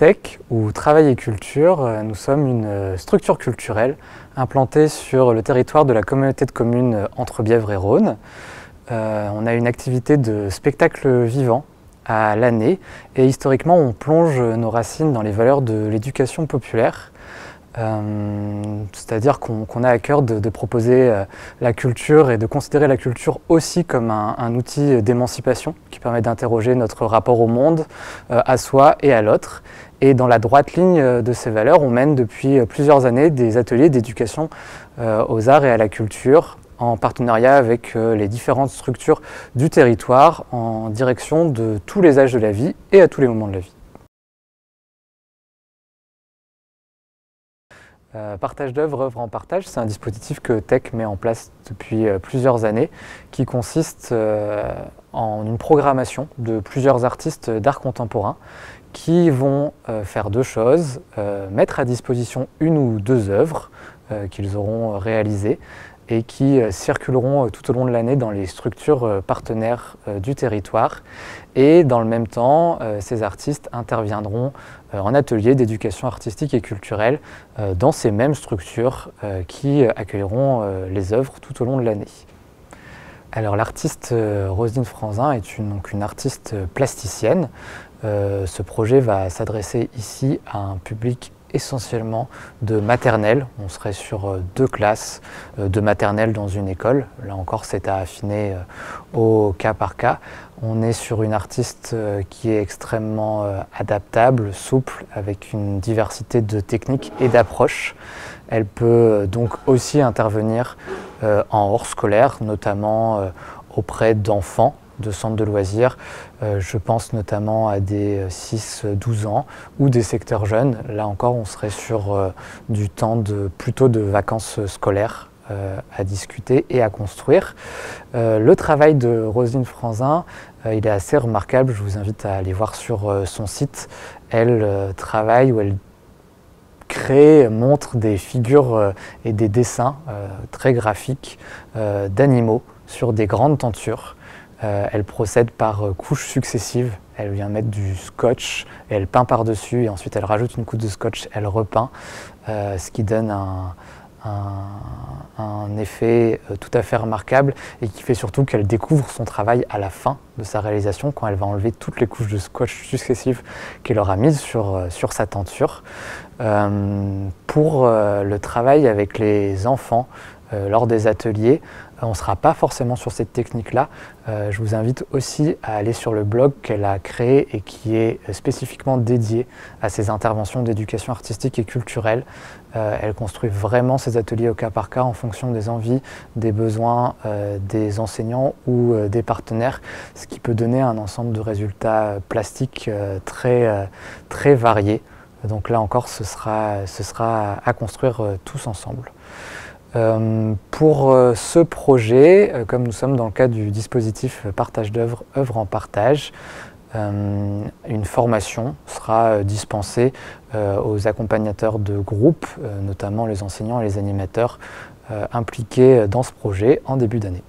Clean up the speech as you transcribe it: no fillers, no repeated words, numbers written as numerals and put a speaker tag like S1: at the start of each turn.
S1: TEC, ou Travail et Culture, nous sommes une structure culturelle implantée sur le territoire de la communauté de communes Entre-Bièvre et Rhône. On a une activité de spectacle vivant à l'année et historiquement on plonge nos racines dans les valeurs de l'éducation populaire. C'est-à-dire qu'on a à cœur de proposer la culture et de considérer la culture aussi comme un outil d'émancipation qui permet d'interroger notre rapport au monde, à soi et à l'autre. Et dans la droite ligne de ces valeurs, on mène depuis plusieurs années des ateliers d'éducation aux arts et à la culture en partenariat avec les différentes structures du territoire en direction de tous les âges de la vie et à tous les moments de la vie. Partage d'œuvres, œuvres en partage, c'est un dispositif que TEC met en place depuis plusieurs années qui consiste en une programmation de plusieurs artistes d'art contemporain qui vont faire deux choses, mettre à disposition une ou deux œuvres qu'ils auront réalisées et qui circuleront tout au long de l'année dans les structures partenaires du territoire. Et dans le même temps, ces artistes interviendront en atelier d'éducation artistique et culturelle dans ces mêmes structures qui accueilleront les œuvres tout au long de l'année. Alors l'artiste Roselyne Franzin est une artiste plasticienne. Ce projet va s'adresser ici à un public essentiellement de maternelle. On serait sur deux classes de maternelle dans une école. Là encore, c'est à affiner au cas par cas. On est sur une artiste qui est extrêmement adaptable, souple, avec une diversité de techniques et d'approches. Elle peut donc aussi intervenir en hors scolaire, notamment auprès d'enfants de centres de loisirs. Je pense notamment à des 6-12 ans ou des secteurs jeunes. Là encore, on serait sur du temps plutôt de vacances scolaires à discuter et à construire. Le travail de Roselyne Franzin, il est assez remarquable. Je vous invite à aller voir sur son site. Elle travaille ou elle crée, montre des figures et des dessins très graphiques d'animaux sur des grandes tentures. Elle procède par couches successives. Elle vient mettre du scotch et elle peint par-dessus et ensuite elle rajoute une couche de scotch, elle repeint, ce qui donne un effet tout à fait remarquable et qui fait surtout qu'elle découvre son travail à la fin de sa réalisation quand elle va enlever toutes les couches de scotch successives qu'elle aura mises sur sa tenture. Pour le travail avec les enfants, lors des ateliers, on ne sera pas forcément sur cette technique-là. Je vous invite aussi à aller sur le blog qu'elle a créé et qui est spécifiquement dédié à ces interventions d'éducation artistique et culturelle. Elle construit vraiment ses ateliers au cas par cas en fonction des envies, des besoins des enseignants ou des partenaires, ce qui peut donner un ensemble de résultats plastiques très variés. Donc là encore, ce sera à construire tous ensemble. Pour ce projet, comme nous sommes dans le cadre du dispositif partage d'œuvres, œuvres en partage, une formation sera dispensée aux accompagnateurs de groupe, notamment les enseignants et les animateurs impliqués dans ce projet en début d'année.